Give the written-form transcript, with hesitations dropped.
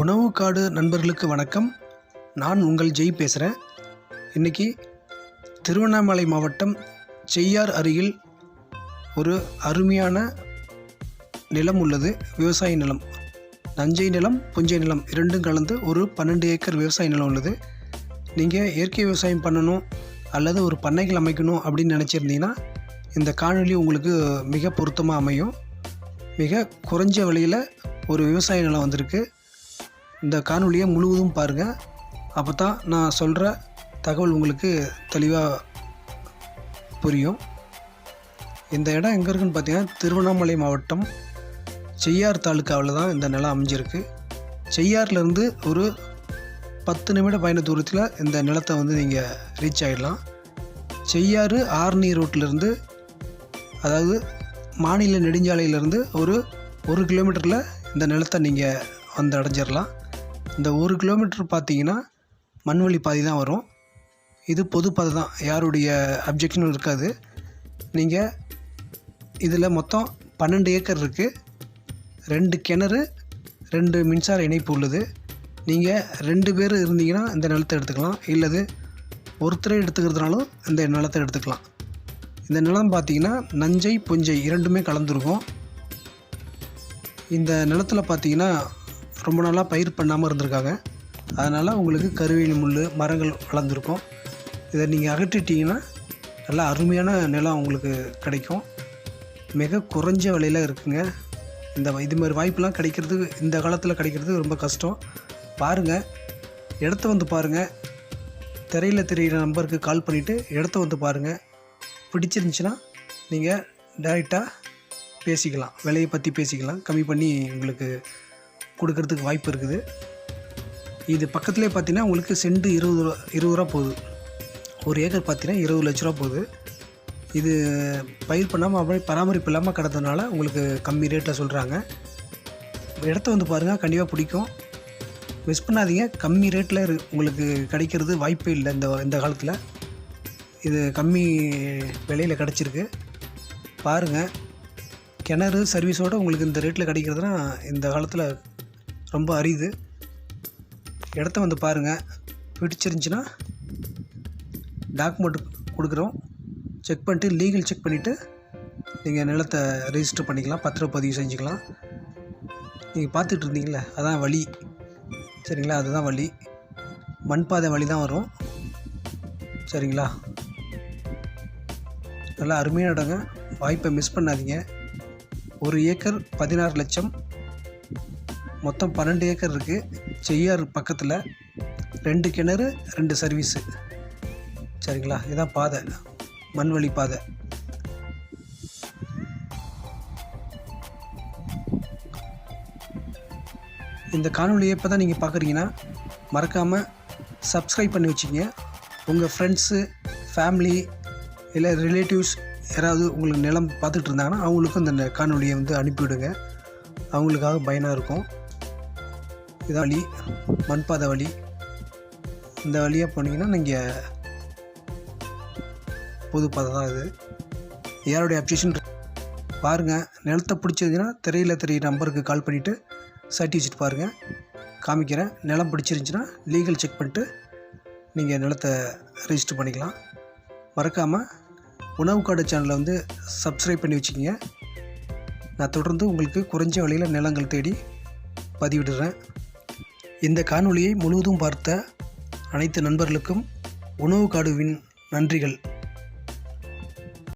உணவு காடு நண்பர்களுக்கு வணக்கம். நான் உங்கள் ஜெய் பேசுகிறேன். இன்றைக்கி திருவண்ணாமலை மாவட்டம் செய்யார் அருகில் ஒரு அருமையான நிலம் உள்ளது. விவசாய நிலம், நஞ்சை நிலம், புஞ்சை நிலம் இரண்டும் கலந்து ஒரு 12 ஏக்கர் விவசாய நிலம் உள்ளது. நீங்கள் இயற்கை விவசாயம் பண்ணணும் அல்லது ஒரு பண்ணைகள் அமைக்கணும் அப்படின்னு நினச்சிருந்தீங்கன்னா இந்த காணொளி உங்களுக்கு மிக பொருத்தமாக அமையும். மிக குறைஞ்ச விலையில் ஒரு விவசாய நிலம் வந்திருக்கு. இந்த காணொலியை முழுவதும் பாருங்கள். அப்போ தான் நான் சொல்கிற தகவல் உங்களுக்கு தெளிவாக புரியும். இந்த இடம் எங்கே இருக்குன்னு பார்த்தீங்கன்னா திருவண்ணாமலை மாவட்டம் செய்யார் தாலுக்காவில் தான் இந்த நிலம் அமைஞ்சிருக்கு. செய்யார்லேருந்து ஒரு 10 நிமிட பயண தூரத்தில் இந்த நிலத்தை நீங்கள் ரீச் ஆகிடலாம். செய்யாறு ஆர்னி ரோட்டிலேருந்து, அதாவது மாநில நெடுஞ்சாலையிலேருந்து ஒரு 1 கிலோமீட்டரில் இந்த நிலத்தை நீங்கள் வந்து அடைஞ்சிடலாம். இந்த 1 கிலோமீட்டர் பார்த்தீங்கன்னா மண்வெளி பாதை தான் வரும். இது பொது பாதை தான், யாருடைய அப்ஜெக்ஷனும் இருக்காது. நீங்கள் இதில் மொத்தம் 12 ஏக்கர் இருக்குது. 2 கிணறு, 2 மின்சார இணைப்பு உள்ளது. நீங்கள் 2 பேர் இருந்தீங்கன்னா இந்த நிலத்தை எடுத்துக்கலாம், இல்லது ஒருத்தரை எடுத்துக்கிறதுனாலும் இந்த நிலத்தை எடுத்துக்கலாம். இந்த நிலம் பார்த்திங்கன்னா நஞ்சை புஞ்சை இரண்டுமே கலந்துருக்கும். இந்த நிலத்தில் பார்த்திங்கன்னா ரொம்ப நாளாக பயிர் பண்ணாமல் இருந்திருக்காங்க. அதனால் உங்களுக்கு கருவேலி முள் மரங்கள் வளர்ந்துருக்கும். இதை நீங்கள் அகற்றிட்டிங்கன்னா நல்லா அருமையான நிலம் உங்களுக்கு கிடைக்கும். மிக குறைஞ்ச விலையில் இருக்குங்க. இதுமாதிரி வாய்ப்பெலாம் கிடைக்கிறது இந்த காலத்தில் கிடைக்கிறது ரொம்ப கஷ்டம். பாருங்கள், இடத்த வந்து பாருங்கள். திரையில் தெரிகிற நம்பருக்கு கால் பண்ணிவிட்டு இடத்த வந்து பாருங்கள். பிடிச்சிருந்துச்சின்னா நீங்கள் டைரெக்டாக பேசிக்கலாம், விலையை பற்றி பேசிக்கலாம். கம்மி பண்ணி உங்களுக்கு கொடுக்கறதுக்கு வாய்ப்பு இருக்குது. இது பக்கத்துலேயே பார்த்தீங்கன்னா உங்களுக்கு சென்ட் 20 ரூபா போகுது. 1 ஏக்கர் பார்த்தீங்கன்னா 20 லட்ச ரூபா போகுது. இது பயிர் பண்ணாமல் அப்படியே பராமரிப்பு இல்லாமல் கிடந்ததுனால உங்களுக்கு கம்மி ரேட்டில் சொல்கிறாங்க. இடத்த வந்து பாருங்கள், கண்டிப்பாக பிடிக்கும். மிஸ் பண்ணாதீங்க. கம்மி ரேட்டில் உங்களுக்கு கிடைக்கிறது வாய்ப்பே இல்லை இந்த காலத்தில். இது கம்மி விலையில் கிடச்சிருக்கு. பாருங்கள், கிணறு சர்வீஸோடு உங்களுக்கு இந்த ரேட்டில் கிடைக்கிறதுனா இந்த காலத்தில் ரொம்ப அரிது. இடத்த வந்து பாருங்கள். பிடிச்சிருந்துச்சின்னா டாக்குமெண்ட் கொடுக்குறோம், செக் பண்ணிட்டு லீகல் செக் பண்ணிவிட்டு நீங்கள் நிலத்தை ரெஜிஸ்டர் பண்ணிக்கலாம், பத்திரப்பதிவு செஞ்சுக்கலாம். நீங்கள் பார்த்துட்டு இருந்தீங்களே அதான் வழி, சரிங்களா? அதுதான் வழி, மண்பாதை வழி தான் வரும், சரிங்களா? நல்லா அருமையான இடங்க, வாய்ப்பை மிஸ் பண்ணாதீங்க. 1 ஏக்கர் 16 லட்சம், மொத்தம் 12 ஏக்கர் இருக்குது. செய்யார் பக்கத்தில் 2 கிணறு, 2 சர்வீஸு, சரிங்களா? இதுதான் பாதை, மண்வெளி பாதை. இந்த காணொலியை இப்போ தான் நீங்கள் பார்க்குறீங்கன்னா மறக்காமல் சப்ஸ்கிரைப் பண்ணி வச்சுங்க. உங்கள் ஃப்ரெண்ட்ஸு, ஃபேமிலி இல்லை ரிலேட்டிவ்ஸ் யாராவது உங்களுக்கு நிலம் பார்த்துட்டு இருந்தாங்கன்னா அவங்களுக்கும் இந்த காணொலியை அனுப்பிவிடுங்க. அவங்களுக்காக பயனாக இருக்கும். இதான் வழி, மண்பாதை வழி. இந்த வழியாக போனீங்கன்னா நீங்கள் பொது பாதை தான். இது யாருடைய அப்ஜெக்ஷன் பாருங்கள். நிலத்தை பிடிச்சதுன்னா திரையில் தெரிகிற நம்பருக்கு கால் பண்ணிவிட்டு சர்டி வச்சுட்டு பாருங்கள், காமிக்கிறேன். நிலம் பிடிச்சிருந்துச்சின்னா லீகல் செக் பண்ணிட்டு நீங்கள் நிலத்தை ரெஜிஸ்டர் பண்ணிக்கலாம். மறக்காமல் உணவு காடு சேனலை சப்ஸ்கிரைப் பண்ணி வச்சுக்கிங்க. நான் தொடர்ந்து உங்களுக்கு குறைஞ்ச விலையில் நிலங்கள் தேடி பதிவிடுறேன். இந்த காணொலியை முழுவதும் பார்த்த அனைத்து நண்பர்களுக்கும் உணவு காடுவின் நன்றிகள்.